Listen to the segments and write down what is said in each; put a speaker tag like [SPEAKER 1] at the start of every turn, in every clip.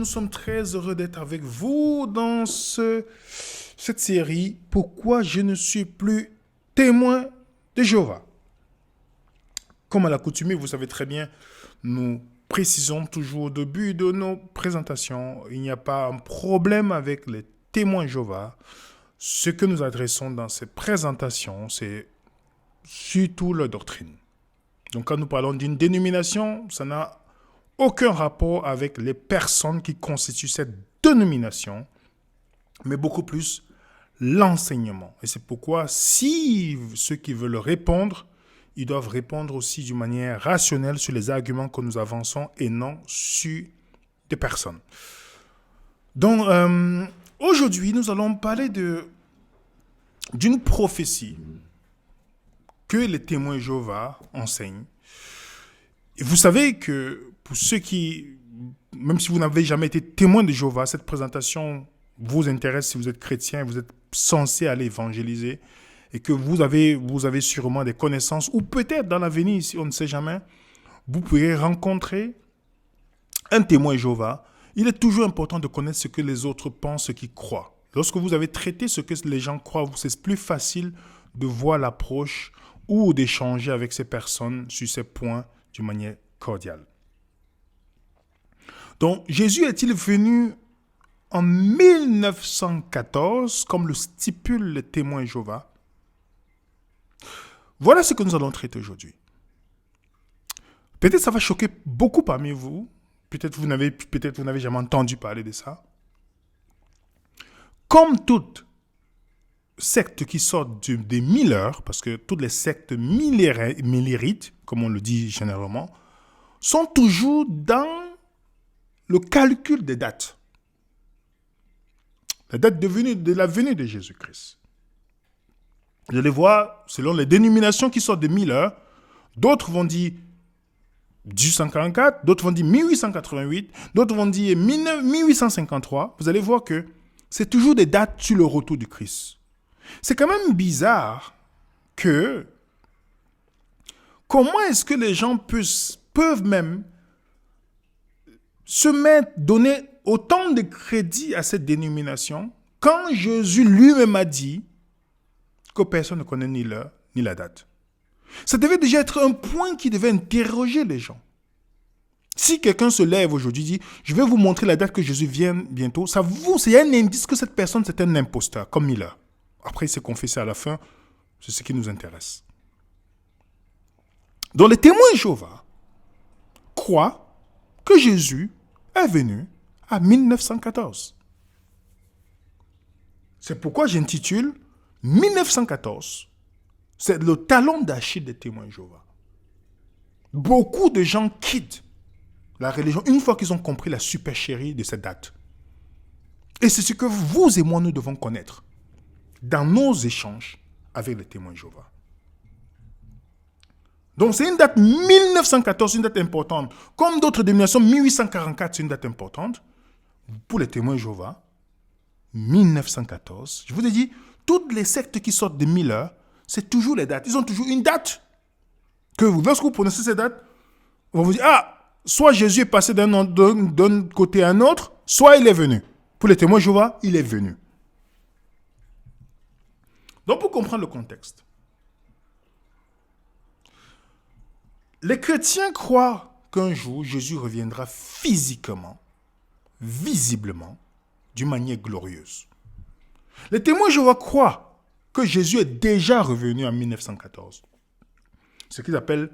[SPEAKER 1] nous sommes très heureux d'être avec vous dans cette série « Pourquoi je ne suis plus témoin de Jéhovah ». Comme à l'accoutumée, vous savez très bien, nous précisons toujours au début de nos présentations, il n'y a pas un problème avec les témoins de Jéhovah. Ce que nous adressons dans ces présentations, c'est surtout leur doctrine. Donc quand nous parlons d'une dénomination, ça n'a aucun rapport avec les personnes qui constituent cette dénomination, mais beaucoup plus l'enseignement. Et c'est pourquoi si ceux qui veulent répondre, ils doivent répondre aussi d'une manière rationnelle sur les arguments que nous avançons et non sur des personnes. Donc aujourd'hui, nous allons parler d'une prophétie que les témoins de Jéhovah enseignent. Et vous savez que pour ceux qui, même si vous n'avez jamais été témoin de Jéhovah, cette présentation vous intéresse si vous êtes chrétien, vous êtes censé aller évangéliser et que vous avez sûrement des connaissances ou peut-être dans l'avenir, si on ne sait jamais, vous pourrez rencontrer un témoin de Jéhovah. Il est toujours important de connaître ce que les autres pensent, ce qu'ils croient. Lorsque vous avez traité ce que les gens croient, c'est plus facile de voir l'approche ou d'échanger avec ces personnes sur ces points d'une manière cordiale. Donc, Jésus est-il venu en 1914, comme le stipule le témoin de Jéhovah? Voilà ce que nous allons traiter aujourd'hui. Peut-être ça va choquer beaucoup parmi vous. Peut-être vous n'avez jamais entendu parler de ça. Comme toute secte qui sort des Millers, parce que toutes les sectes millérites, comme on le dit généralement, sont toujours dans le calcul des dates. La date de la venue de Jésus-Christ. Vous allez voir, selon les dénominations qui sortent des Millers, d'autres vont dire 1844, d'autres vont dire 1888, d'autres vont dire 1853. Vous allez voir que c'est toujours des dates sur le retour du Christ. C'est quand même bizarre que comment est-ce que les gens peuvent même donner autant de crédit à cette dénomination quand Jésus lui-même a dit que personne ne connaît ni l'heure ni la date. Ça devait déjà être un point qui devait interroger les gens. Si quelqu'un se lève aujourd'hui et dit « Je vais vous montrer la date que Jésus vient bientôt », c'est un indice que cette personne, c'est un imposteur, comme Miller. Après, il s'est confessé à la fin, c'est ce qui nous intéresse. Donc, les témoins de Jéhovah croient que Jésus est venu en 1914. C'est pourquoi j'intitule 1914, c'est le talon d'Achille des témoins de Jéhovah. Beaucoup de gens quittent la religion une fois qu'ils ont compris la supercherie de cette date. Et c'est ce que vous et moi, nous devons connaître dans nos échanges avec les témoins de Jéhovah. Donc c'est une date 1914, une date importante. Comme d'autres dénominations, 1844, c'est une date importante. Pour les témoins de Jéhovah, 1914, je vous ai dit, toutes les sectes qui sortent de Miller, c'est toujours les dates. Ils ont toujours une date. Que lorsque vous prononcez cette date, on va vous dire, soit Jésus est passé d'un côté à un autre, soit il est venu. Pour les témoins de Jéhovah, il est venu. Donc, pour comprendre le contexte, les chrétiens croient qu'un jour, Jésus reviendra physiquement, visiblement, d'une manière glorieuse. Les témoins de Jéhovah croient que Jésus est déjà revenu en 1914. Ce qu'ils appellent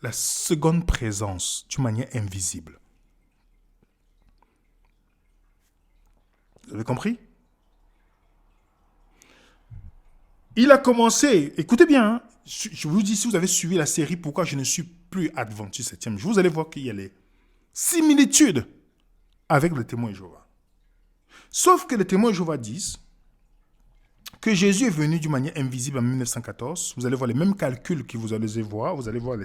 [SPEAKER 1] la seconde présence, d'une manière invisible. Vous avez compris? Il a commencé, écoutez bien, je vous dis, si vous avez suivi la série « Pourquoi je ne suis plus adventiste 7e », vous allez voir qu'il y a les similitudes avec le témoin de Jéhovah. Sauf que les témoins de Jéhovah disent que Jésus est venu d'une manière invisible en 1914. Vous allez voir les mêmes calculs que vous allez voir. Vous allez voir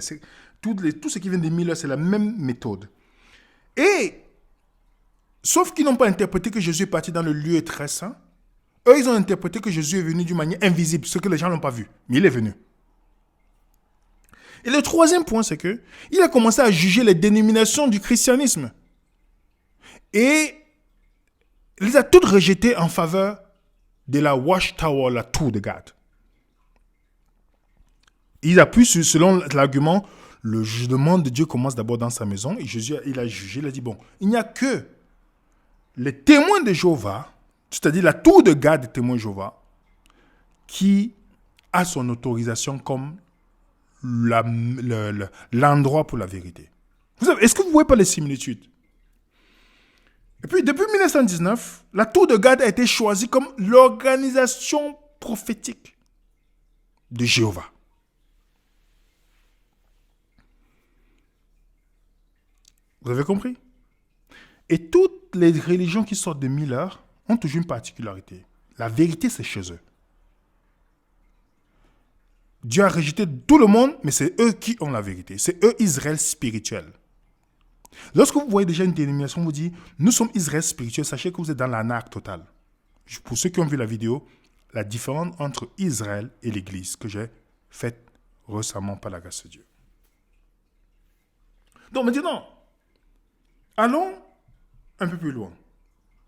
[SPEAKER 1] tout ce qui vient des Miller, c'est la même méthode. Et, sauf qu'ils n'ont pas interprété que Jésus est parti dans le lieu très saint. Eux, ils ont interprété que Jésus est venu d'une manière invisible, ce que les gens n'ont pas vu. Mais il est venu. Et le troisième point, c'est que il a commencé à juger les dénominations du christianisme. Et il les a toutes rejetées en faveur de la Watchtower, la tour de garde. Il appuie selon l'argument, le jugement de Dieu commence d'abord dans sa maison. Et Jésus, il a jugé, il a dit, bon, il n'y a que les témoins de Jéhovah, c'est-à-dire la tour de garde des témoins de Jéhovah, qui a son autorisation comme l'endroit pour la vérité. Est-ce que vous voyez pas les similitudes? Et puis, depuis 1919, la tour de garde a été choisie comme l'organisation prophétique de Jéhovah. Vous avez compris? Et toutes les religions qui sortent de Miller ont toujours une particularité. La vérité, c'est chez eux. Dieu a rejeté tout le monde, mais c'est eux qui ont la vérité. C'est eux, Israël spirituel. Lorsque vous voyez déjà une dénomination, vous dit, nous sommes Israël spirituel, sachez que vous êtes dans l'arnaque totale. Pour ceux qui ont vu la vidéo, la différence entre Israël et l'Église que j'ai faite récemment par la grâce de Dieu. Donc maintenant, allons un peu plus loin.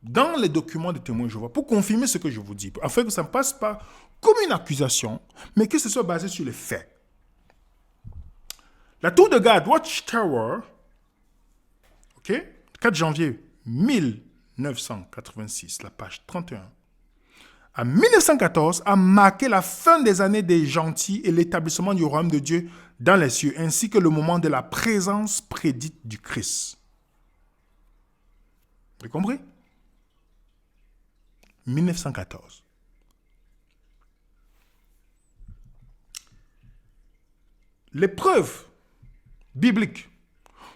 [SPEAKER 1] Dans les documents de témoins de Jéhovah, pour confirmer ce que je vous dis, afin que ça ne passe pas comme une accusation, mais que ce soit basé sur les faits. La tour de garde, Watchtower, 4 janvier 1986, la page 31, en 1914, a marqué la fin des années des gentils et l'établissement du royaume de Dieu dans les cieux, ainsi que le moment de la présence prédite du Christ. Vous avez compris? 1914. Les preuves bibliques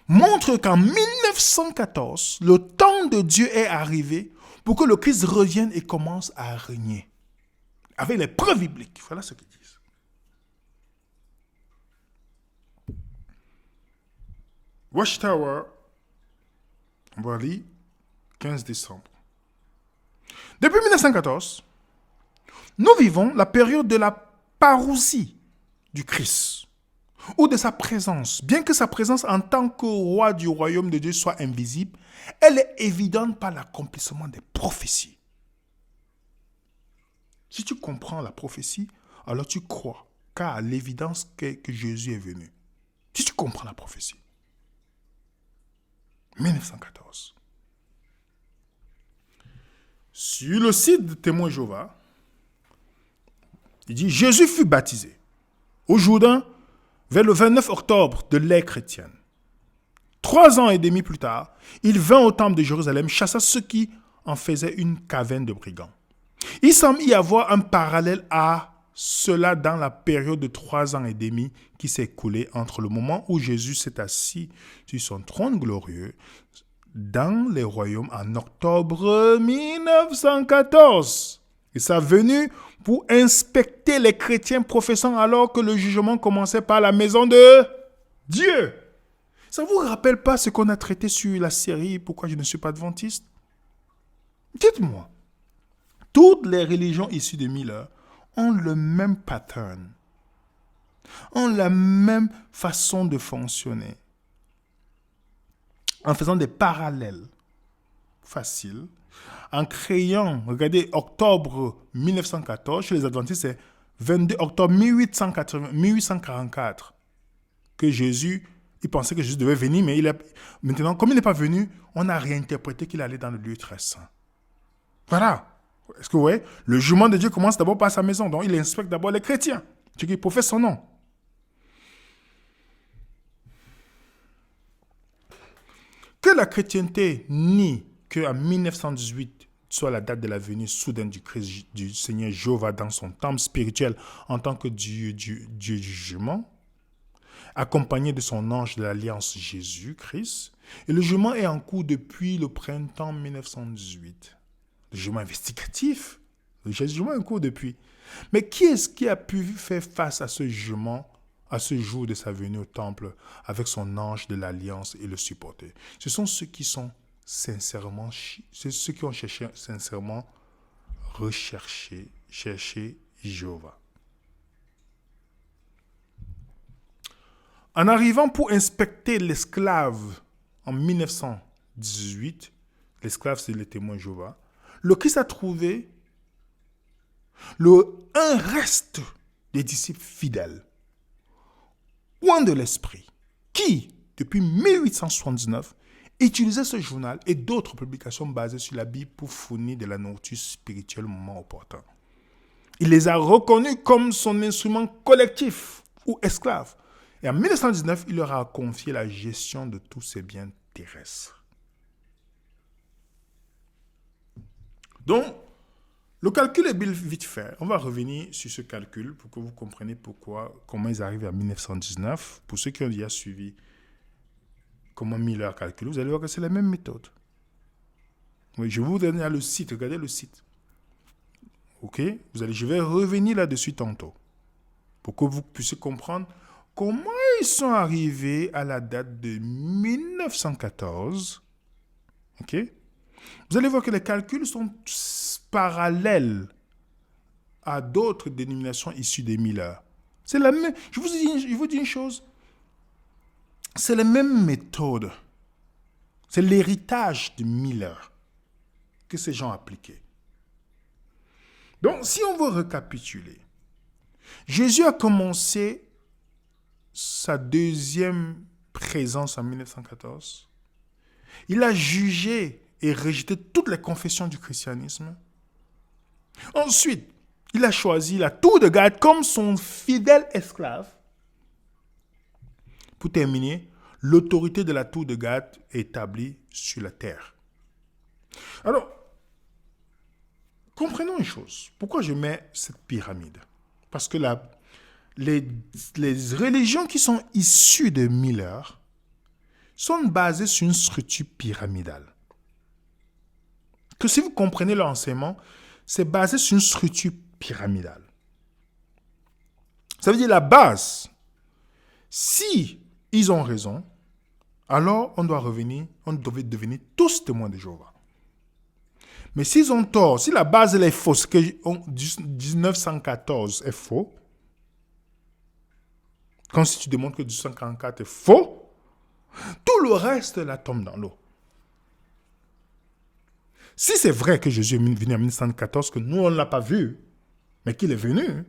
[SPEAKER 1] montrent qu'en 1914, le temps de Dieu est arrivé pour que le Christ revienne et commence à régner. Avec les preuves bibliques. Voilà ce qu'ils disent. Watchtower, on va lire 15 décembre. Depuis 1914, nous vivons la période de la parousie du Christ, ou de sa présence. Bien que sa présence en tant que roi du royaume de Dieu soit invisible, elle est évidente par l'accomplissement des prophéties. Si tu comprends la prophétie, alors tu crois, car à l'évidence que Jésus est venu. Si tu comprends la prophétie. 1914. Sur le site de Témoins Jéhovah, il dit « Jésus fut baptisé au Jourdain vers le 29 octobre de l'ère chrétienne. 3 ans et demi plus tard, il vint au temple de Jérusalem, chassa ceux qui en faisaient une caverne de brigands. Il semble y avoir un parallèle à cela dans la période de 3 ans et demi qui s'est écoulée entre le moment où Jésus s'est assis sur son trône glorieux dans les royaumes en octobre 1914 et sa venue pour inspecter les chrétiens professant alors que le jugement commençait par la maison de Dieu. Ça ne vous rappelle pas ce qu'on a traité sur la série « Pourquoi je ne suis pas adventiste » ? Dites-moi, toutes les religions issues de Miller ont le même pattern, ont la même façon de fonctionner, en faisant des parallèles faciles, en créant, regardez, octobre 1914, chez les adventistes, c'est 22 octobre 1844, que Jésus, il pensait que Jésus devait venir, mais maintenant, comme il n'est pas venu, on a réinterprété qu'il allait dans le lieu très saint. Voilà. Est-ce que vous voyez? Le jugement de Dieu commence d'abord par sa maison, donc il inspecte d'abord les chrétiens, ceux qui professent son nom. Que la chrétienté nie qu'en 1918 soit la date de la venue soudaine du Christ, du Seigneur Jéhovah dans son temple spirituel en tant que Dieu du jugement, accompagné de son ange de l'Alliance Jésus-Christ. Et le jugement est en cours depuis le printemps 1918. Le jugement investigatif, le jugement est en cours depuis. Mais qui est-ce qui a pu faire face à ce jugement à ce jour de sa venue au temple avec son ange de l'Alliance et le supporter? Ce sont ceux qui sont sincèrement, c'est ceux qui ont cherché sincèrement cherché Jéhovah. En arrivant pour inspecter l'esclave en 1918, L'esclave, c'est les témoins Jéhovah. Le Christ a trouvé un reste des disciples fidèles, loin de l'esprit, qui, depuis 1879, utilisait ce journal et d'autres publications basées sur la Bible pour fournir de la nourriture spirituelle au moment opportun. Il les a reconnus comme son instrument collectif ou esclave. Et en 1919, il leur a confié la gestion de tous ses biens terrestres. Donc, le calcul est vite fait. On va revenir sur ce calcul pour que vous compreniez comment ils arrivent à 1919. Pour ceux qui ont déjà suivi comment Miller a calculé, vous allez voir que c'est la même méthode. Oui, je vais vous donner le site. Regardez le site. Ok? Je vais revenir là-dessus tantôt pour que vous puissiez comprendre comment ils sont arrivés à la date de 1914. Ok? Vous allez voir que les calculs sont parallèles à d'autres dénominations issues des Miller. C'est la même. Je vous dis une chose. C'est la même méthode. C'est l'héritage de Miller que ces gens appliquaient. Donc, si on veut récapituler, Jésus a commencé sa deuxième présence en 1914. Il a jugé et rejeté toutes les confessions du christianisme. Ensuite, il a choisi la tour de garde comme son fidèle esclave. Pour terminer, l'autorité de la tour de garde est établie sur la terre. Alors, comprenons une chose. Pourquoi je mets cette pyramide? Parce que les religions qui sont issues de Miller sont basées sur une structure pyramidale. Que si vous comprenez l'enseignement, c'est basé sur une structure pyramidale. Ça veut dire la base. Si ils ont raison, alors on devait devenir tous témoins de Jéhovah. Mais s'ils ont tort, si la base elle est fausse, que 1914 est faux, comme si tu démontres que 1944 est faux, tout le reste là tombe dans l'eau. Si c'est vrai que Jésus est venu en 1914, que nous on ne l'a pas vu, mais qu'il est venu,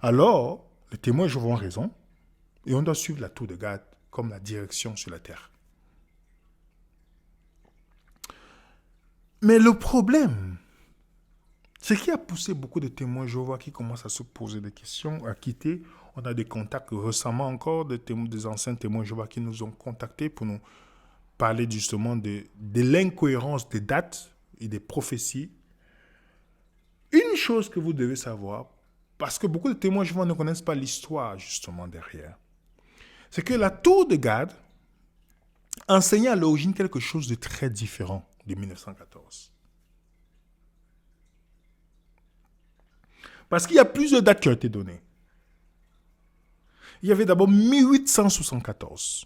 [SPEAKER 1] alors les témoins de Jéhovah ont raison et on doit suivre la tour de garde comme la direction sur la terre. Mais le problème, c'est qu'il y a poussé beaucoup de témoins de Jéhovah qui commencent à se poser des questions, à quitter. On a des contacts récemment encore, des anciens témoins de Jéhovah qui nous ont contactés pour nous parler justement de l'incohérence des dates et des prophéties. Une chose que vous devez savoir, parce que beaucoup de témoins de Jéhovah ne connaissent pas l'histoire justement derrière, c'est que la tour de garde enseignait à l'origine quelque chose de très différent de 1914. Parce qu'il y a plusieurs dates qui ont été données. Il y avait d'abord 1874,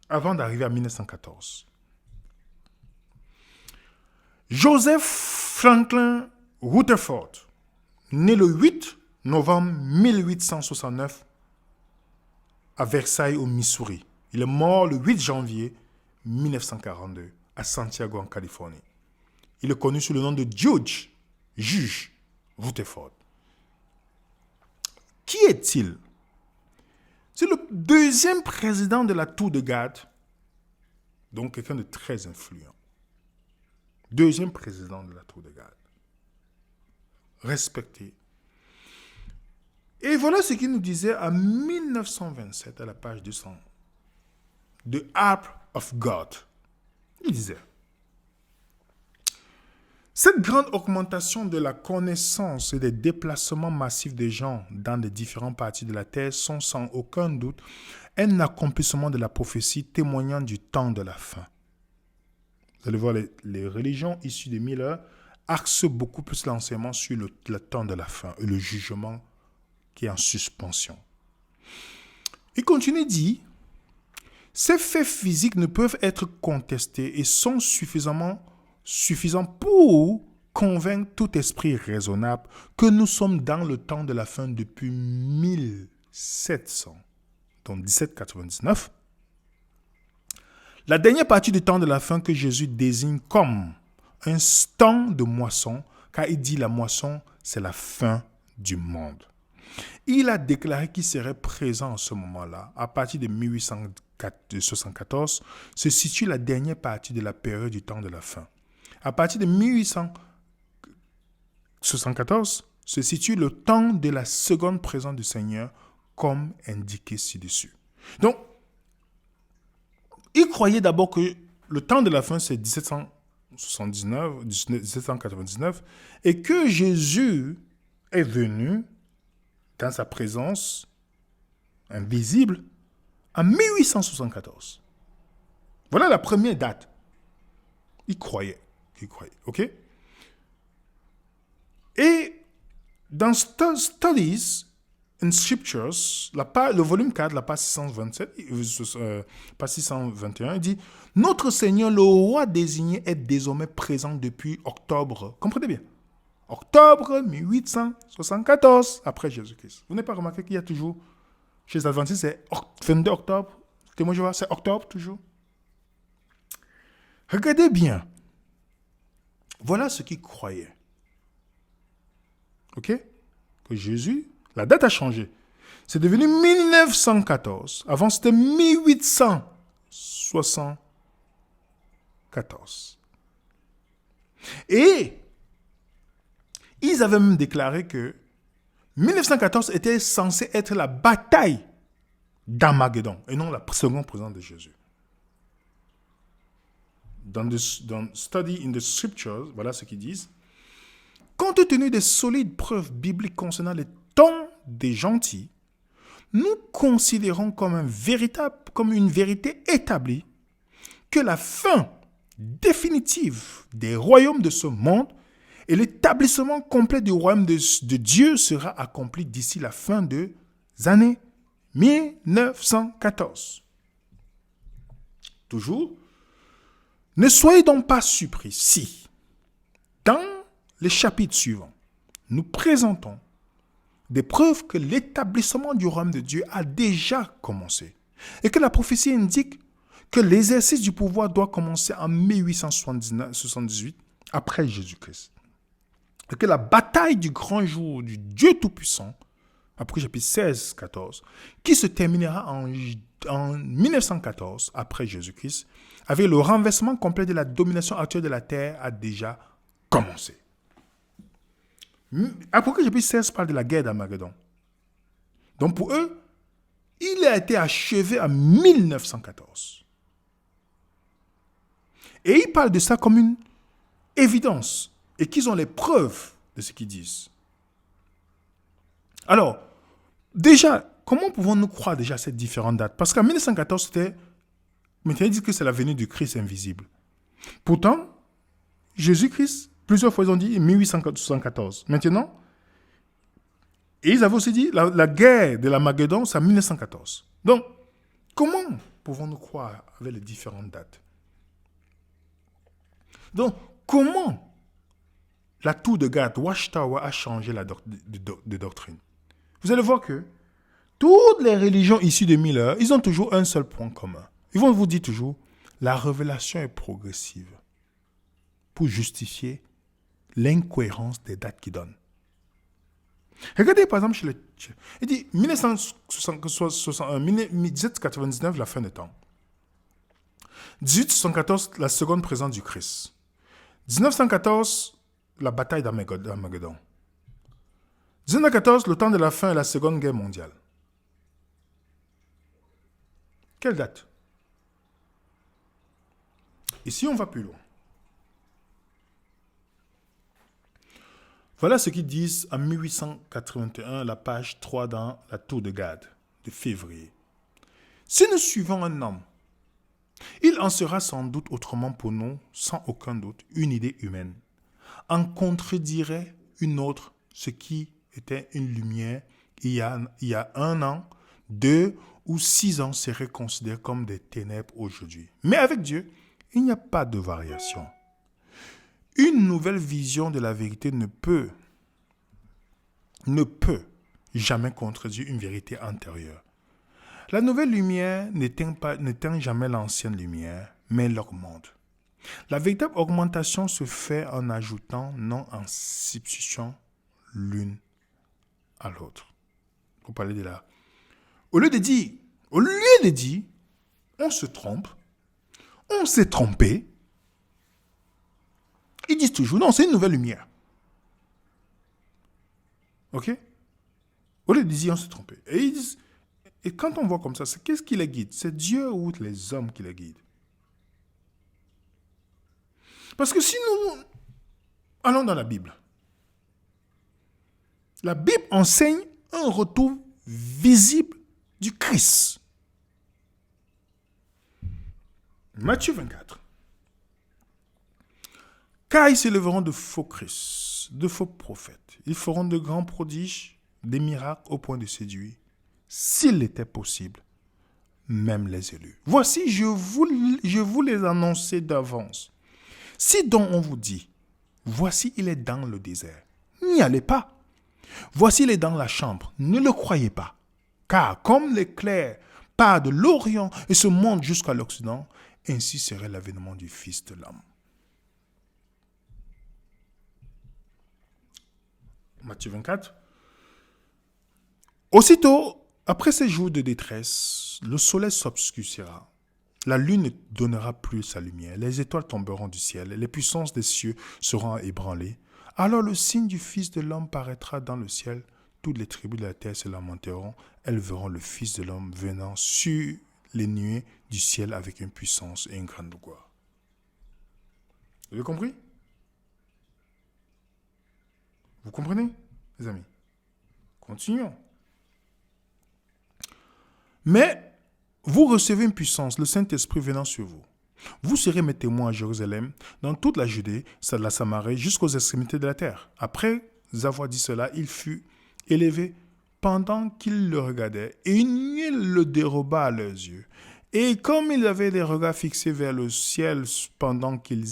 [SPEAKER 1] avant d'arriver à 1914. Joseph Franklin Rutherford, né le 8 novembre 1869 à Versailles, au Missouri. Il est mort le 8 janvier 1942 à Santiago, en Californie. Il est connu sous le nom de Juge Rutherford. Qui est-il? C'est le deuxième président de la tour de garde, donc quelqu'un de très influent. Deuxième président de la tour de garde. Respecté. Et voilà ce qu'il nous disait en 1927, à la page 200, The Harp of God. Il disait: cette grande augmentation de la connaissance et des déplacements massifs des gens dans les différentes parties de la terre sont sans aucun doute un accomplissement de la prophétie témoignant du temps de la fin. Vous allez voir, les religions issues de Miller axent beaucoup plus l'enseignement sur le temps de la fin et le jugement qui est en suspension. Il continue, dit: ces faits physiques ne peuvent être contestés et sont suffisants pour convaincre tout esprit raisonnable que nous sommes dans le temps de la fin depuis 1700, donc 1799. La dernière partie du temps de la fin que Jésus désigne comme un temps de moisson, car il dit la moisson, c'est la fin du monde. Il a déclaré qu'il serait présent en ce moment-là. À partir de 1874, se situe la dernière partie de la période du temps de la fin. À partir de 1874, se situe le temps de la seconde présence du Seigneur, comme indiqué ci-dessus. Donc, il croyait d'abord que le temps de la fin, c'est 1799, et que Jésus est venu dans sa présence invisible en 1874. Voilà la première date. Il croyait. OK? Et dans Studies in Scriptures, le volume 4, la page 627, page 621, il dit « Notre Seigneur, le roi désigné, est désormais présent depuis octobre. » Comprenez bien. Octobre 1874, après Jésus-Christ. Vous n'avez pas remarqué qu'il y a toujours, chez les Adventistes, c'est 22 octobre. Témoin Jéhovah, c'est octobre toujours. Regardez bien. Voilà ce qu'ils croyaient. OK? Que Jésus, la date a changé. C'est devenu 1914. Avant, c'était 1874. Et ils avaient même déclaré que 1914 était censé être la bataille d'Armageddon et non la seconde présence de Jésus. Dans Study in the Scriptures, voilà ce qu'ils disent. Compte tenu des solides preuves bibliques concernant les temps des gentils, nous considérons comme une vérité établie que la fin définitive des royaumes de ce monde et l'établissement complet du royaume de Dieu sera accompli d'ici la fin des années 1914. Toujours, ne soyez donc pas surpris si, dans les chapitres suivants, nous présentons des preuves que l'établissement du royaume de Dieu a déjà commencé et que la prophétie indique que l'exercice du pouvoir doit commencer en 1878 après Jésus-Christ. Et que la bataille du grand jour du Dieu Tout-Puissant, après chapitre 16-14, qui se terminera en 1914 après Jésus-Christ, avec le renversement complet de la domination actuelle de la terre, a déjà commencé. Après chapitre 16 parle de la guerre d'Armageddon. Donc pour eux, il a été achevé en 1914. Et ils parlent de ça comme une évidence et qu'ils ont les preuves de ce qu'ils disent. Alors, déjà, comment pouvons-nous croire déjà ces différentes dates? Parce qu'en 1914, maintenant, ils disent que c'est la venue du Christ invisible. Pourtant, Jésus-Christ, plusieurs fois, ils ont dit 1874. Maintenant, et ils avaient aussi dit la guerre de l'Armageddon, c'est en 1914. Donc, comment pouvons-nous croire avec les différentes dates? Donc, comment la tour de garde, Watchtower, a changé de doctrine? Vous allez voir que toutes les religions issues de Miller, ils ont toujours un seul point commun. Ils vont vous dire toujours, la révélation est progressive pour justifier l'incohérence des dates qu'ils donnent. Regardez par exemple, il dit 1799, la fin des temps. 1874, la seconde présence du Christ. 1914, la bataille d'Armageddon. 1914, le temps de la fin et la Seconde Guerre mondiale. Quelle date? Ici, on va plus loin. Voilà ce qu'ils disent en 1881, la page 3 dans la tour de garde de février. Si nous suivons un homme, il en sera sans doute autrement pour nous, sans aucun doute, une idée humaine. En contredirait une autre, ce qui était une lumière il y a 1 an, 2 ou 6 ans seraient considérés comme des ténèbres aujourd'hui. Mais avec Dieu, il n'y a pas de variation. Une nouvelle vision de la vérité ne peut jamais contredire une vérité antérieure. La nouvelle lumière n'éteint jamais l'ancienne lumière, mais l'augmente. La véritable augmentation se fait en ajoutant, non en substituant l'une à l'autre. Pour parler de là. Au lieu de dire, on se trompe, on s'est trompé, ils disent toujours, non, c'est une nouvelle lumière. Ok? Au lieu de dire, on s'est trompé. Et ils disent, et quand on voit comme ça, c'est qu'est-ce qui les guide? C'est Dieu ou les hommes qui les guident? Parce que si nous allons dans la Bible enseigne un retour visible du Christ. Matthieu 24. Car ils s'élèveront de faux Christ, de faux prophètes. Ils feront de grands prodiges, des miracles au point de séduire, s'il était possible, même les élus. Voici, je vous les annonçais d'avance. Si donc on vous dit, voici il est dans le désert, n'y allez pas. Voici il est dans la chambre, ne le croyez pas. Car comme l'éclair part de l'Orient et se monte jusqu'à l'Occident, ainsi serait l'avènement du Fils de l'homme. Matthieu 24. Aussitôt, après ces jours de détresse, le soleil s'obscurcira. La lune ne donnera plus sa lumière, les étoiles tomberont du ciel, les puissances des cieux seront ébranlées. Alors le signe du Fils de l'homme paraîtra dans le ciel. Toutes les tribus de la terre se lamenteront. Elles verront le Fils de l'homme venant sur les nuées du ciel avec une puissance et une grande gloire. Vous avez compris? Vous comprenez, les amis? Continuons. Mais vous recevez une puissance, le Saint-Esprit venant sur vous. Vous serez mes témoins à Jérusalem, dans toute la Judée, la Samarie, jusqu'aux extrémités de la terre. Après avoir dit cela, il fut élevé pendant qu'ils le regardaient, et une nuée le déroba à leurs yeux. Et comme ils avaient les regards fixés vers le ciel pendant qu'ils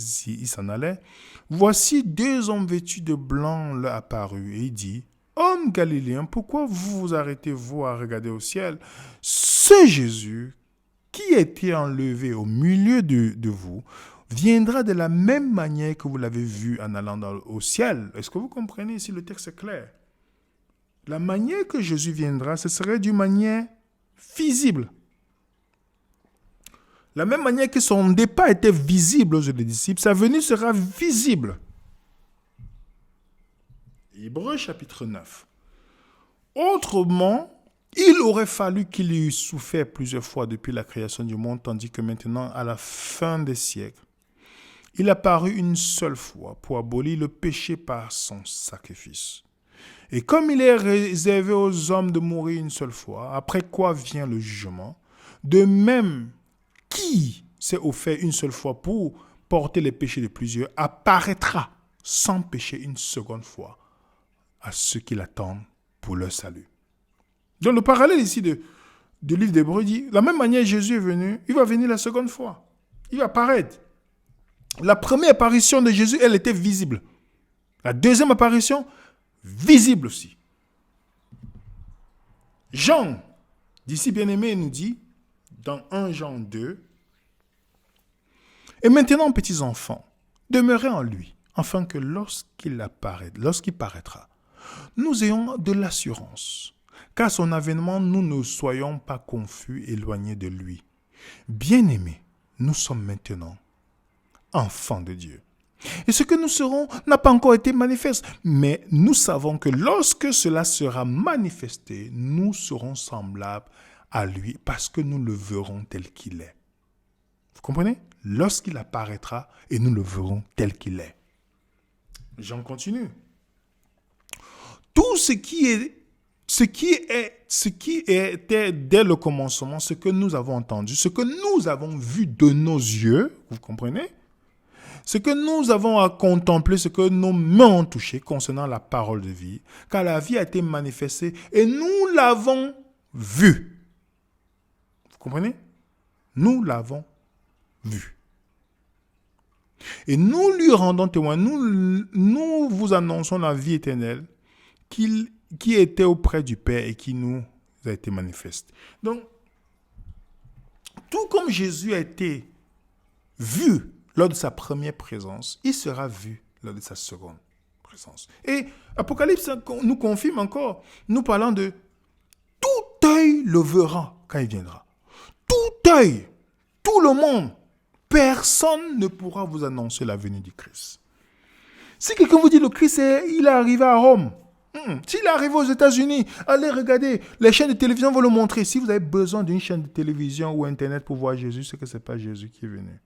[SPEAKER 1] s'en allaient, voici deux hommes vêtus de blanc leur apparurent, et il dit, « Hommes galiléens, pourquoi vous arrêtez-vous à regarder au ciel? Ce Jésus qui était enlevé au milieu de vous viendra de la même manière que vous l'avez vu en allant au ciel. » Est-ce que vous comprenez ici? Le texte est clair. La manière que Jésus viendra, ce serait d'une manière visible. La même manière que son départ était visible aux yeux des disciples, sa venue sera visible. Hébreux chapitre 9. Autrement, il aurait fallu qu'il eût souffert plusieurs fois depuis la création du monde, tandis que maintenant, à la fin des siècles, il apparut une seule fois pour abolir le péché par son sacrifice. Et comme il est réservé aux hommes de mourir une seule fois, après quoi vient le jugement, de même, qui s'est offert une seule fois pour porter les péchés de plusieurs, apparaîtra sans péché une seconde fois à ceux qui l'attendent pour leur salut. Donc le parallèle ici du livre d'Hébreux dit, de la même manière Jésus est venu, il va venir la seconde fois. Il va apparaître. La première apparition de Jésus, elle était visible. La deuxième apparition, visible aussi. Jean, d'ici bien-aimé, nous dit, dans 1 Jean 2, « Et maintenant, petits enfants, demeurez en lui, afin que lorsqu'il paraîtra, nous ayons de l'assurance, qu'à son avènement, nous ne soyons pas confus, éloignés de lui. Bien-aimés, nous sommes maintenant enfants de Dieu. Et ce que nous serons n'a pas encore été manifeste, mais nous savons que lorsque cela sera manifesté, nous serons semblables à lui parce que nous le verrons tel qu'il est. » Vous comprenez? Lorsqu'il apparaîtra et nous le verrons tel qu'il est. J'en continue. Tout ce qui était dès le commencement, ce que nous avons entendu, ce que nous avons vu de nos yeux, vous comprenez? Ce que nous avons à contempler, ce que nos mains ont touché concernant la parole de vie, car la vie a été manifestée et nous l'avons vue. Vous comprenez? Nous l'avons vue. Et nous lui rendons témoin, nous vous annonçons la vie éternelle qui était auprès du Père et qui nous a été manifeste. Donc, Tout comme Jésus a été vu lors de sa première présence, il sera vu lors de sa seconde présence. Et Apocalypse nous confirme encore, nous parlant de tout œil le verra quand il viendra. Tout œil, tout le monde, personne ne pourra vous annoncer la venue du Christ. Si quelqu'un vous dit le Christ, il est arrivé à Rome, s'il est arrivé aux États-Unis, allez regarder, les chaînes de télévision vont le montrer. Si vous avez besoin d'une chaîne de télévision ou Internet pour voir Jésus, c'est que ce n'est pas Jésus qui est venu.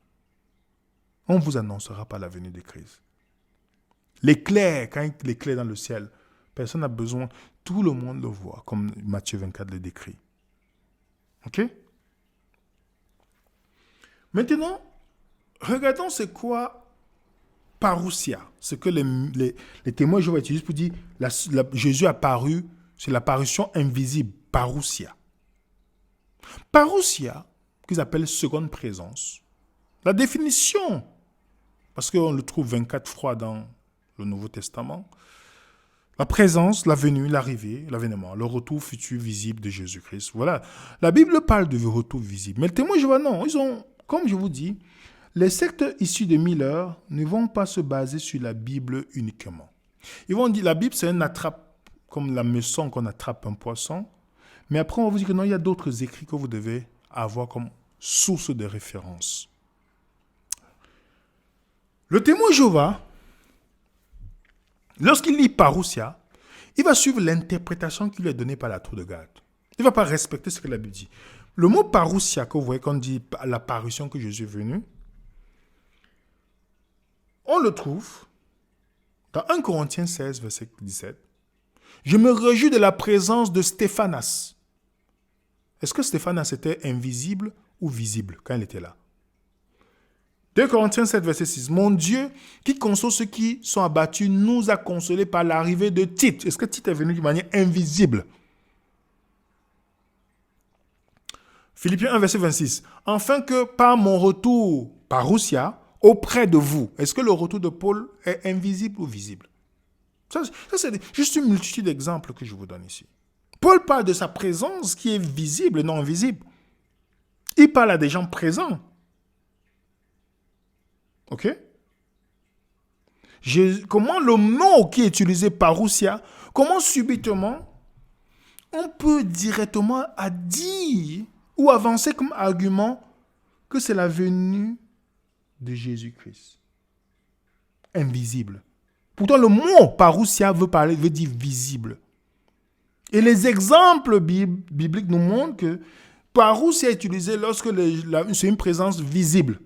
[SPEAKER 1] On ne vous annoncera pas la venue de Christ. L'éclair, quand l'éclair dans le ciel, personne n'a besoin, tout le monde le voit, comme Matthieu 24 le décrit. Ok? Maintenant, regardons c'est quoi parousia, ce que les témoins Jéhovah utilisent pour dire Jésus apparu, c'est l'apparition invisible, parousia. Parousia, qu'ils appellent seconde présence. La définition, parce qu'on le trouve 24 fois dans le Nouveau Testament, la présence, la venue, l'arrivée, l'avènement, le retour futur visible de Jésus-Christ. Voilà. La Bible parle de retour visible. Mais les témoins Jéhovah, non. Ils ont, comme je vous dis, les sectes issus de Miller ne vont pas se baser sur la Bible uniquement. Ils vont dire la Bible, c'est un attrape, comme la meçon qu'on attrape un poisson. Mais après, on va vous dire que non, il y a d'autres écrits que vous devez avoir comme source de référence. Le témoin Jéhovah, lorsqu'il lit parousia, il va suivre l'interprétation qui lui est donnée par la tour de garde. Il ne va pas respecter ce que la Bible dit. Le mot parousia, que vous voyez quand on dit l'apparition que Jésus est venu, on le trouve dans 1 Corinthiens 16, verset 17. Je me réjouis de la présence de Stéphanas. Est-ce que Stéphanas était invisible ou visible quand il était là? 2 Corinthiens 7, verset 6. Mon Dieu, qui console ceux qui sont abattus, nous a consolés par l'arrivée de Tite. Est-ce que Tite est venu d'une manière invisible? Philippiens 1, verset 26. Afin que par mon retour, parousia, auprès de vous, est-ce que le retour de Paul est invisible ou visible? Ça c'est juste une multitude d'exemples que je vous donne ici. Paul parle de sa présence qui est visible et non invisible. Il parle à des gens présents. Ok? Comment le mot qui est utilisé parousia, comment subitement on peut directement dire ou avancer comme argument que c'est la venue de Jésus-Christ. Invisible. Pourtant, le mot parousia veut dire visible. Et les exemples bibliques nous montrent que parousia est utilisé lorsque c'est une présence visible.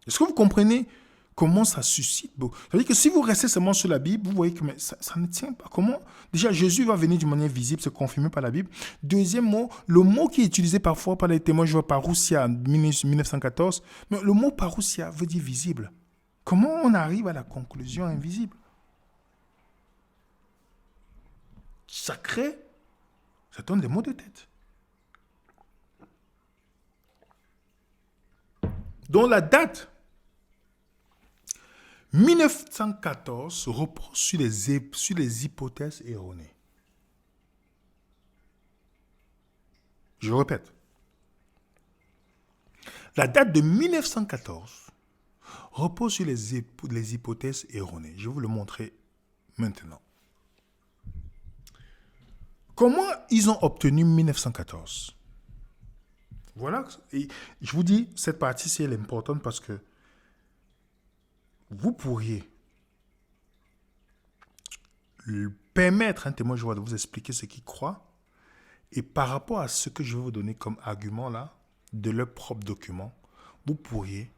[SPEAKER 1] Est-ce que vous comprenez comment ça suscite? C'est-à-dire que si vous restez seulement sur la Bible, vous voyez que mais ça ne tient pas. Comment? Déjà, Jésus va venir d'une manière visible, c'est confirmé par la Bible. Deuxième mot, le mot qui est utilisé parfois par les témoins, je vois parousia en 1914, mais le mot parousia veut dire visible. Comment on arrive à la conclusion invisible? Ça donne des mots de tête. Donc la date 1914 repose sur les hypothèses erronées. Je répète. La date de 1914 repose sur les hypothèses erronées. Je vais vous le montrer maintenant. Comment ils ont obtenu 1914? Voilà. Et je vous dis, cette partie-ci, elle est importante parce que vous pourriez permettre à un témoin Jéhovah de vous expliquer ce qu'il croit et par rapport à ce que je vais vous donner comme argument là, de leur propre document, vous pourriez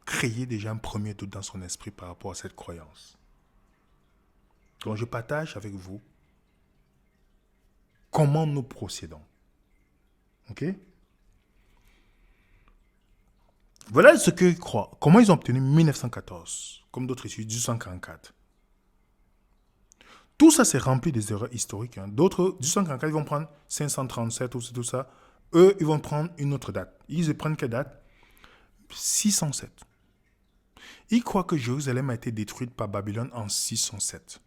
[SPEAKER 1] créer déjà un premier doute dans son esprit par rapport à cette croyance. Donc je partage avec vous comment nous procédons. Ok? Voilà ce qu'ils croient. Comment ils ont obtenu 1914, comme d'autres issus, 1844. Tout ça, c'est rempli des erreurs historiques. D'autres, 1844, ils vont prendre 537 ou tout ça. Eux, ils vont prendre une autre date. Ils prennent quelle date? 607. Ils croient que Jérusalem a été détruite par Babylone en 607.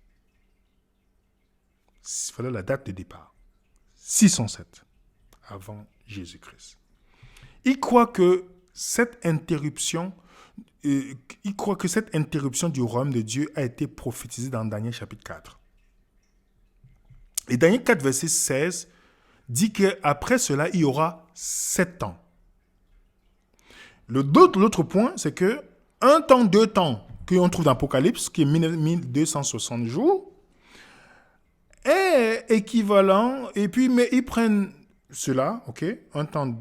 [SPEAKER 1] Voilà la date de départ. 607 avant Jésus-Christ. Il croit que cette interruption du royaume de Dieu a été prophétisée dans Daniel chapitre 4. Et Daniel 4, verset 16, dit qu'après cela, il y aura 7 ans. L'autre point, c'est que un temps, 2 temps, qu'on trouve dans l'Apocalypse, qui est 1260 jours, est équivalent, et puis, mais ils prennent cela, ok, un temps,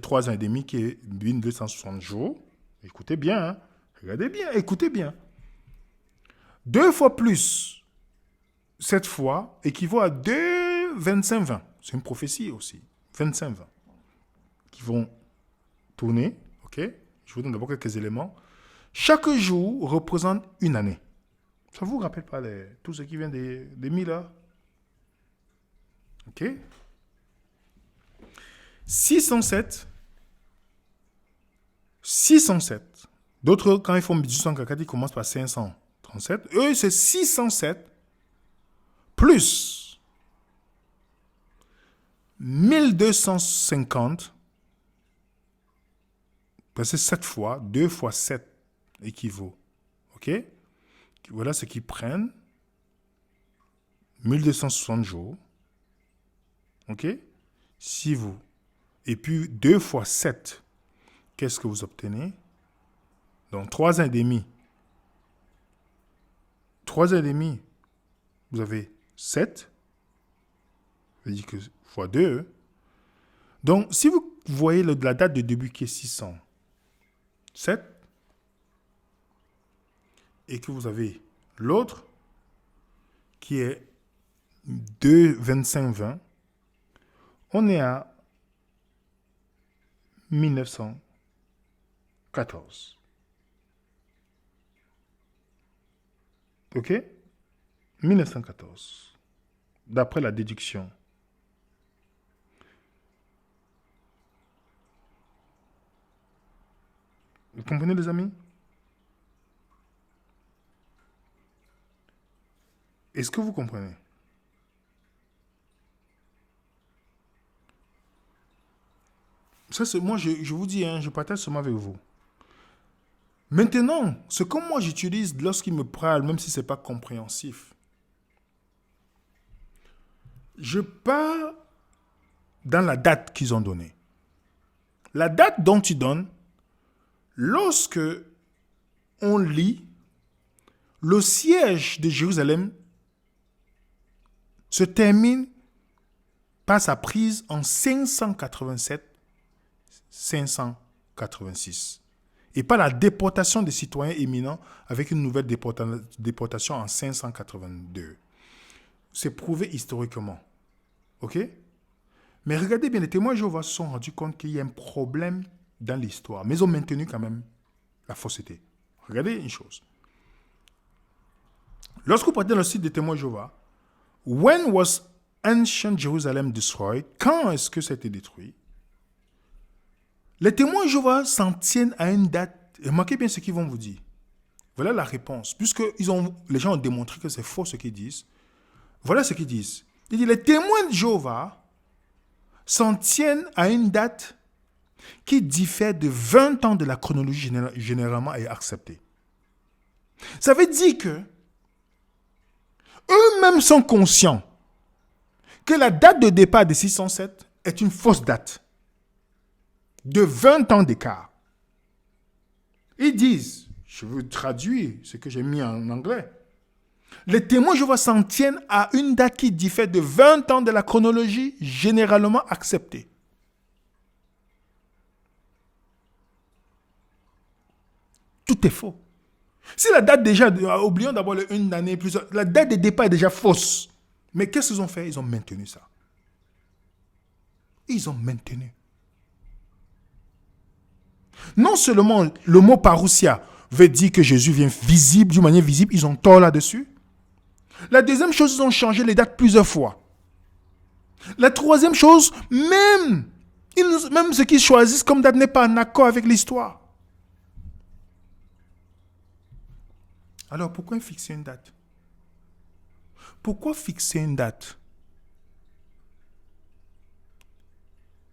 [SPEAKER 1] 3 ans et demi, qui est 1260 jours. Écoutez bien, hein, regardez bien, écoutez bien. 2 fois plus, cette fois, équivaut à 2, 25, 20. C'est une prophétie aussi. 25, 20. Qui vont tourner, ok. Je vous donne d'abord quelques éléments. Chaque jour représente une année. Ça ne vous rappelle pas tout ce qui vient des 1000 heures? Ok. 607. D'autres, quand ils font 1844, ils commencent par 537. Eux, c'est 607 plus 1250. C'est 7 fois, 2 fois 7 équivaut. Ok? Voilà ce qu'ils prennent. 1260 jours. Ok? Si vous. Et puis 2 fois 7. Qu'est-ce que vous obtenez? Donc 3 ans et demi. 3 ans et demi. Vous avez 7. Ça veut dire que fois 2. Donc si vous voyez la date de début qui est 607. Et que vous avez l'autre qui est 2, 25, 20. On est à 1914. Ok? 1914. D'après la déduction. Vous comprenez, les amis? Est-ce que vous comprenez? Ça, c'est moi, je vous dis, hein, je partage seulement avec vous. Maintenant, ce que moi j'utilise lorsqu'il me parle, même si ce n'est pas compréhensif, je pars dans la date qu'ils ont donnée. La date dont ils donnent, lorsque on lit, le siège de Jérusalem se termine par sa prise en 587-586 et par la déportation des citoyens éminents avec une nouvelle déportation en 582. C'est prouvé historiquement. Ok? Mais regardez bien, les témoins de Jéhovah se sont rendus compte qu'il y a un problème dans l'histoire, mais ils ont maintenu quand même la fausseté. Regardez une chose. Lorsque vous partez dans le site des témoins de Jéhovah, when was ancient Jerusalem destroyed? Quand est-ce que ça a été détruit? Les témoins de Jéhovah s'en tiennent à une date. Remarquez bien ce qu'ils vont vous dire. Voilà la réponse. Puisque les gens ont démontré que c'est faux ce qu'ils disent. Voilà ce qu'ils disent. Ils disent, les témoins de Jéhovah s'en tiennent à une date qui diffère de 20 ans de la chronologie généralement acceptée. Ça veut dire que eux-mêmes sont conscients que la date de départ de 607 est une fausse date de 20 ans d'écart. Ils disent, je veux traduire ce que j'ai mis en anglais, les témoins de Jéhovah s'en tiennent à une date qui diffère de 20 ans de la chronologie généralement acceptée. Tout est faux. Si la date déjà, oublions d'abord une année, la date de départ est déjà fausse. Mais qu'est-ce qu'ils ont fait? Ils ont maintenu ça. Ils ont maintenu. Non seulement le mot parousia veut dire que Jésus vient visible, d'une manière visible, ils ont tort là-dessus. La deuxième chose, ils ont changé les dates plusieurs fois. La troisième chose, même ce qu'ils choisissent comme date n'est pas en accord avec l'histoire. Alors pourquoi fixer une date? Pourquoi fixer une date?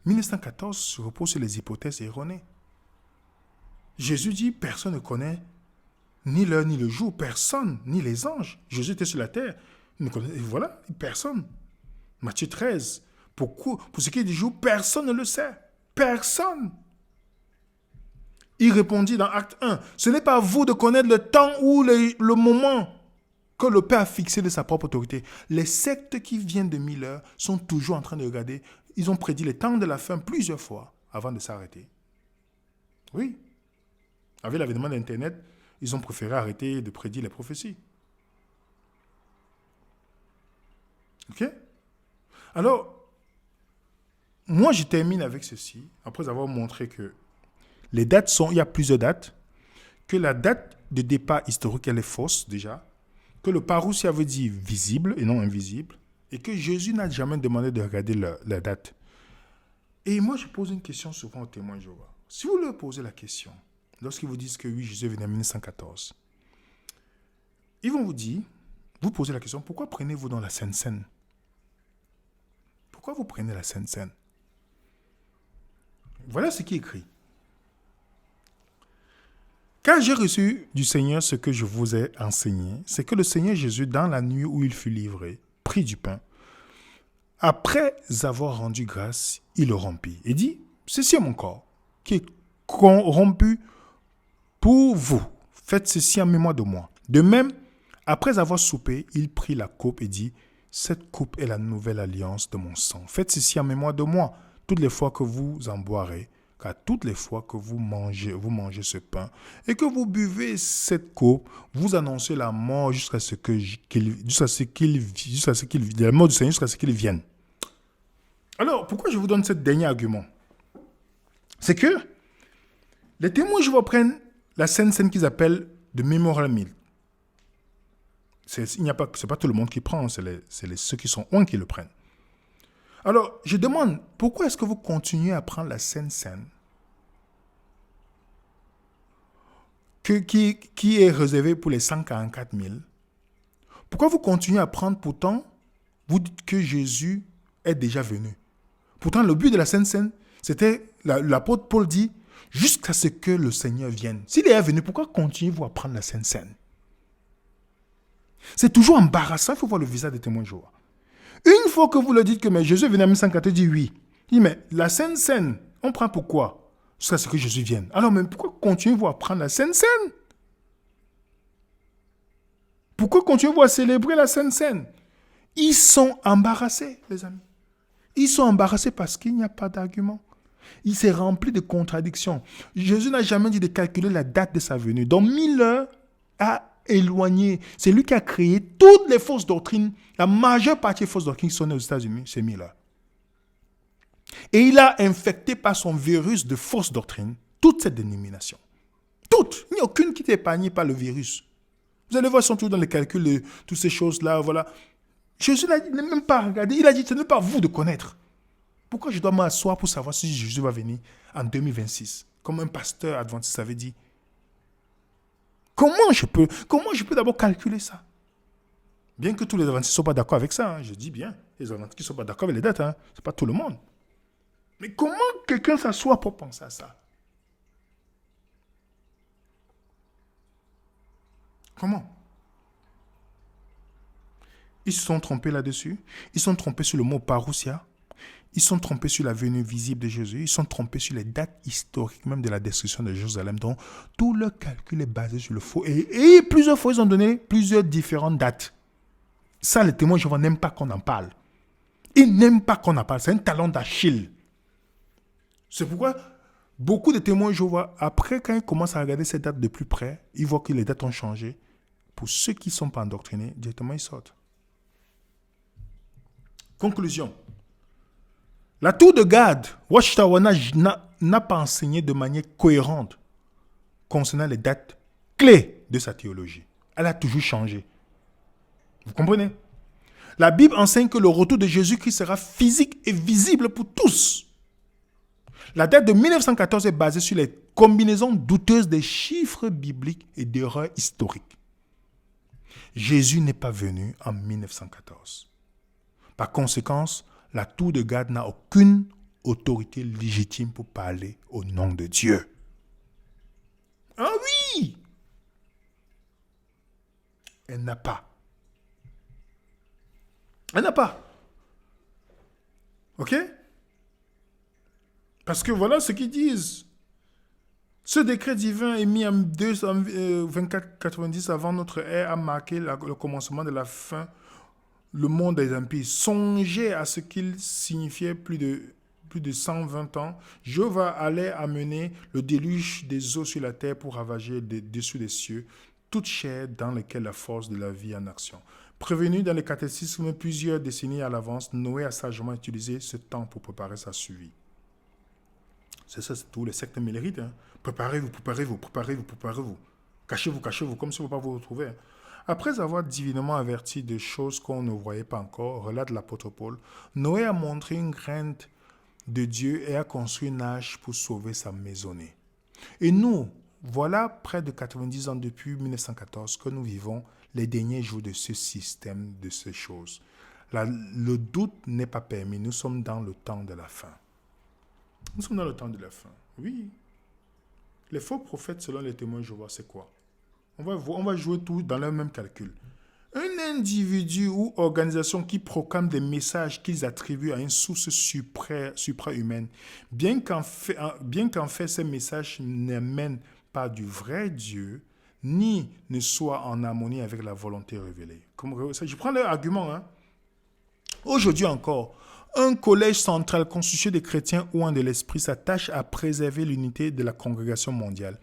[SPEAKER 1] 1914 se repose sur les hypothèses erronées. Jésus dit, personne ne connaît ni l'heure ni le jour, personne, ni les anges. Jésus était sur la terre, voilà, personne. Matthieu 13, pour ce qui est du jour, personne ne le sait. Personne. Il répondit dans Acte 1, ce n'est pas à vous de connaître le temps ou le moment que le Père a fixé de sa propre autorité. Les sectes qui viennent de 1000 heures sont toujours en train de regarder. Ils ont prédit les temps de la fin plusieurs fois avant de s'arrêter. Oui. Avec l'avènement d'Internet, ils ont préféré arrêter de prédire les prophéties. Ok? Alors, moi je termine avec ceci, après avoir montré que les dates sont, il y a plusieurs dates, que la date de départ historique, elle est fausse déjà, que le parousia veut dire visible et non invisible, et que Jésus n'a jamais demandé de regarder la date. Et moi, je pose une question souvent aux témoins de Jéhovah. Si vous leur posez la question, lorsqu'ils vous disent que oui, Jésus est venu en 1914, ils vont vous dire, vous posez la question, pourquoi prenez-vous dans la Sainte Seine? Pourquoi vous prenez la Sainte Seine? Voilà ce qui est écrit. Car j'ai reçu du Seigneur ce que je vous ai enseigné, c'est que le Seigneur Jésus, dans la nuit où il fut livré, prit du pain. Après avoir rendu grâce, il le rompit et dit, ceci est mon corps, qui est corrompu pour vous. Faites ceci en mémoire de moi. De même, après avoir soupé, il prit la coupe et dit, cette coupe est la nouvelle alliance de mon sang. Faites ceci en mémoire de moi, toutes les fois que vous en boirez. Car toutes les fois que vous mangez ce pain et que vous buvez cette coupe, vous annoncez la mort jusqu'à ce qu'il vienne. Alors, pourquoi je vous donne ce dernier argument? C'est que les témoins Jéhovah prennent la Sainte Seine qu'ils appellent de Memorial Meal. C'est pas tout le monde qui prend, c'est ceux qui sont loin qui le prennent. Alors, je demande, pourquoi est-ce que vous continuez à prendre la Sainte Seine qui est réservée pour les 144 000? Pourquoi vous continuez à prendre, pourtant, vous dites que Jésus est déjà venu? Pourtant, le but de la Sainte Seine, c'était, l'apôtre Paul dit, jusqu'à ce que le Seigneur vienne. S'il est venu, pourquoi continuez-vous à prendre la Sainte Seine? C'est toujours embarrassant, il faut voir le visage des témoins de Jéhovah. Une fois que vous le dites que mais Jésus est venu en 1914, il dit oui. Il dit mais la Sainte Seine, on prend pourquoi? Jusqu'à ce que Jésus vienne. Alors mais pourquoi continuez-vous à prendre la Sainte Seine? Pourquoi continuez-vous à célébrer la Sainte Seine? Ils sont embarrassés, les amis. Ils sont embarrassés parce qu'il n'y a pas d'argument. Il s'est rempli de contradictions. Jésus n'a jamais dit de calculer la date de sa venue. Donc 1000 heures a éloigné. C'est lui qui a créé toutes les fausses doctrines. La majeure partie des fausses doctrines qui sont nées aux États-Unis, c'est 1000 heures. Et il a infecté par son virus de fausses doctrines toute cette dénomination. Toutes. Il n'y a aucune qui est épargnée par le virus. Vous allez voir, ils sont tous dans les calculs de toutes ces choses-là. Voilà. Jésus n'a même pas regardé. Il a dit, ce n'est pas à vous de connaître. Pourquoi je dois m'asseoir pour savoir si Jésus va venir en 2026? Comme un pasteur adventiste avait dit. Comment je peux d'abord calculer ça? Bien que tous les adventistes ne soient pas d'accord avec ça. Je dis bien, les adventistes qui ne sont pas d'accord avec les dates. Ce n'est pas tout le monde. Mais comment quelqu'un s'assoit pour penser à ça? Comment? Ils se sont trompés là-dessus. Ils se sont trompés sur le mot parousia. Ils se sont trompés sur la venue visible de Jésus. Ils se sont trompés sur les dates historiques même de la destruction de Jérusalem. Donc, tout leur calcul est basé sur le faux. Et plusieurs fois, ils ont donné plusieurs différentes dates. Ça, les témoins Jéhovah n'aiment pas qu'on en parle. Ils n'aiment pas qu'on en parle. C'est un talon d'Achille. C'est pourquoi beaucoup de témoins Jéhovah, après, quand ils commencent à regarder ces dates de plus près, ils voient que les dates ont changé. Pour ceux qui ne sont pas endoctrinés, directement, ils sortent. Conclusion. La tour de garde, Watchtower n'a pas enseigné de manière cohérente concernant les dates clés de sa théologie. Elle a toujours changé. Vous comprenez? La Bible enseigne que le retour de Jésus-Christ sera physique et visible pour tous. La date de 1914 est basée sur les combinaisons douteuses des chiffres bibliques et d'erreurs historiques. Jésus n'est pas venu en 1914. Par conséquent, la tour de garde n'a aucune autorité légitime pour parler au nom de Dieu. Ah oui! Elle n'a pas. Elle n'a pas. OK? Parce que voilà ce qu'ils disent. Ce décret divin émis en 2490 avant notre ère a marqué le commencement de la fin, le monde des impies. Songez à ce qu'il signifiait plus de 120 ans. Jéhovah allait amener le déluge des eaux sur la terre pour ravager dessous des cieux toute chair dans laquelle la force de la vie est en action. Prévenu dans les catéchismes plusieurs décennies à l'avance, Noé a sagement utilisé ce temps pour préparer sa survie. C'est ça, c'est tout. Les sectes mélérites. Hein. Préparez-vous, préparez-vous, préparez-vous, préparez-vous. Cachez-vous, cachez-vous, comme si vous ne pouvez pas vous retrouver. Après avoir divinement averti de choses qu'on ne voyait pas encore, relate l'apôtre Paul, Noé a montré une crainte de Dieu et a construit une arche pour sauver sa maisonnée. Et nous, voilà près de 90 ans depuis 1914 que nous vivons les derniers jours de ce système, de ces choses. Le doute n'est pas permis. Nous sommes dans le temps de la fin. Nous sommes dans le temps de la fin. Oui. Les faux prophètes, selon les témoins de Jéhovah, c'est quoi? On va jouer tout dans le même calcul. Un individu ou organisation qui proclame des messages qu'ils attribuent à une source suprahumaine, bien qu'en fait ces messages n'amènent pas du vrai Dieu, ni ne soient en harmonie avec la volonté révélée. Je prends leur argument. Hein. Aujourd'hui encore, un collège central constitué de chrétiens ouins de l'esprit s'attache à préserver l'unité de la congrégation mondiale.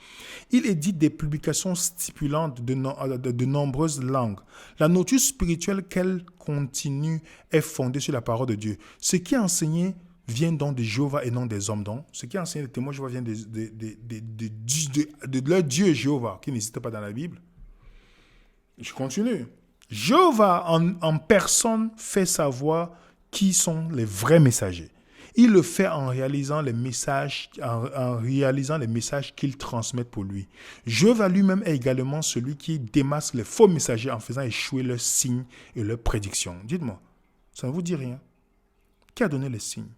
[SPEAKER 1] Il édite des publications stipulantes de nombreuses langues. La notion spirituelle qu'elle continue est fondée sur la parole de Dieu. Ce qui est enseigné vient donc de Jéhovah et non des hommes. Donc, ce qui est enseigné, les témoins de Jéhovah vient de leur Dieu Jéhovah, qui n'existe pas dans la Bible. Je continue. Jéhovah en personne fait savoir qui sont les vrais messagers. Il le fait en réalisant les messages qu'il transmet pour lui. Jéhovah lui-même est également celui qui démasque les faux messagers en faisant échouer leurs signes et leurs prédictions. Dites-moi, ça ne vous dit rien? Qui a donné les signes?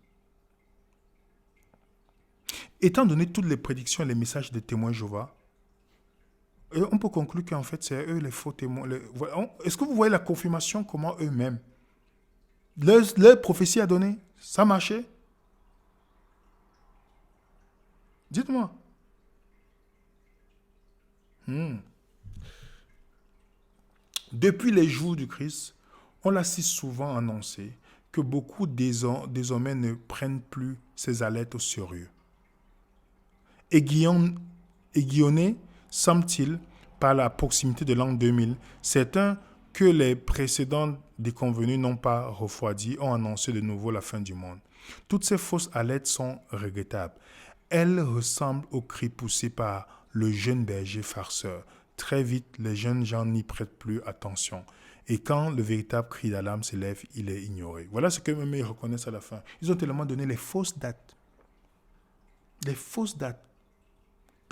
[SPEAKER 1] Étant donné toutes les prédictions et les messages des témoins de Jéhovah, on peut conclure qu'en fait, c'est eux les faux témoins. Est-ce que vous voyez la confirmation comment eux-mêmes leur prophétie a donné? Ça a marché? Dites-moi. Depuis les jours du Christ, on l'a si souvent annoncé que beaucoup désormais ne prennent plus ces alertes au sérieux. Aiguillonnés, semble-t-il, par la proximité de l'an 2000, certains que les précédents déconvenus n'ont pas refroidi ont annoncé de nouveau la fin du monde. Toutes ces fausses alertes sont regrettables. Elles ressemblent aux cris poussés par le jeune berger farceur. Très vite, les jeunes gens n'y prêtent plus attention. Et quand le véritable cri d'alarme s'élève, il est ignoré. Voilà ce que même ils reconnaissent à la fin. Ils ont tellement donné les fausses dates. Les fausses dates.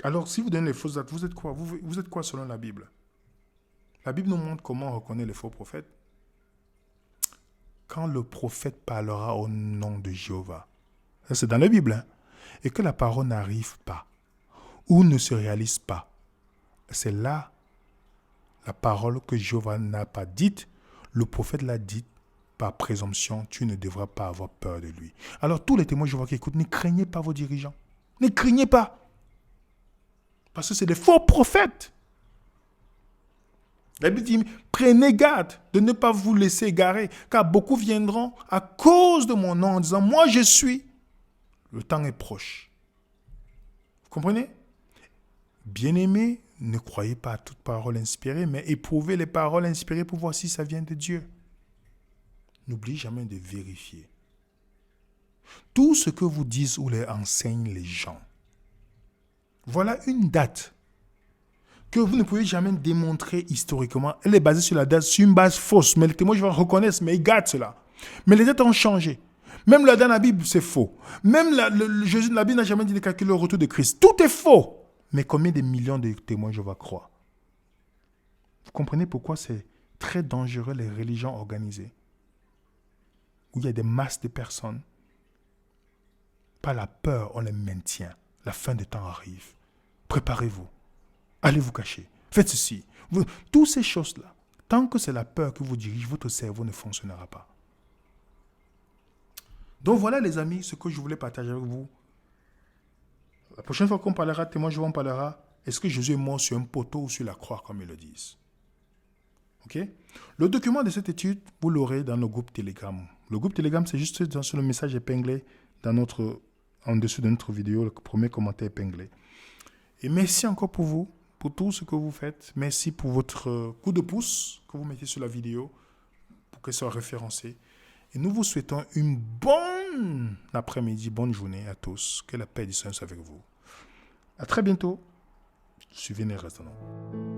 [SPEAKER 1] Alors, si vous donnez les fausses dates, vous êtes quoi? Vous êtes quoi selon la Bible? La Bible nous montre comment on reconnaît les faux prophètes. Quand le prophète parlera au nom de Jéhovah, ça c'est dans la Bible, hein, et que la parole n'arrive pas ou ne se réalise pas, c'est là la parole que Jéhovah n'a pas dite, le prophète l'a dite par présomption, tu ne devras pas avoir peur de lui. Alors tous les témoins de Jéhovah qui écoutent, ne craignez pas vos dirigeants. Ne craignez pas. Parce que c'est des faux prophètes. La Bible dit, prenez garde de ne pas vous laisser égarer, car beaucoup viendront à cause de mon nom en disant, moi je suis. Le temps est proche. Vous comprenez? Bien-aimés, ne croyez pas à toute parole inspirée, mais éprouvez les paroles inspirées pour voir si ça vient de Dieu. N'oubliez jamais de vérifier. Tout ce que vous disent ou les enseignent les gens, voilà une date que vous ne pouvez jamais démontrer historiquement. Elle est basée sur la date, sur une base fausse. Mais les témoins, je vais reconnaître, mais ils gardent cela. Mais les dates ont changé. Même là dans la Bible, c'est faux. Même la Bible n'a jamais dit de calculer le retour de Christ. Tout est faux. Mais combien de millions de témoins je vais croire? Vous comprenez pourquoi c'est très dangereux les religions organisées, où il y a des masses de personnes Par la peur, on les maintient. La fin des temps arrive. Préparez-vous. Allez vous cacher. Faites ceci. Toutes ces choses-là, tant que c'est la peur qui vous dirige, votre cerveau ne fonctionnera pas. Donc voilà les amis, ce que je voulais partager avec vous. La prochaine fois qu'on parlera de témoin, je vous en parlera. Est-ce que Jésus est mort sur un poteau ou sur la croix, comme ils le disent? Ok? Le document de cette étude, vous l'aurez dans le groupe Telegram. Le groupe Telegram, c'est juste sur le message épinglé en dessous de notre vidéo, le premier commentaire épinglé. Et merci encore pour vous, pour tout ce que vous faites. Merci pour votre coup de pouce que vous mettez sur la vidéo pour qu'elle soit référencée. Et nous vous souhaitons une bonne après-midi, bonne journée à tous. Que la paix et du Seigneur soit avec vous. À très bientôt. Suivez les raisonnements.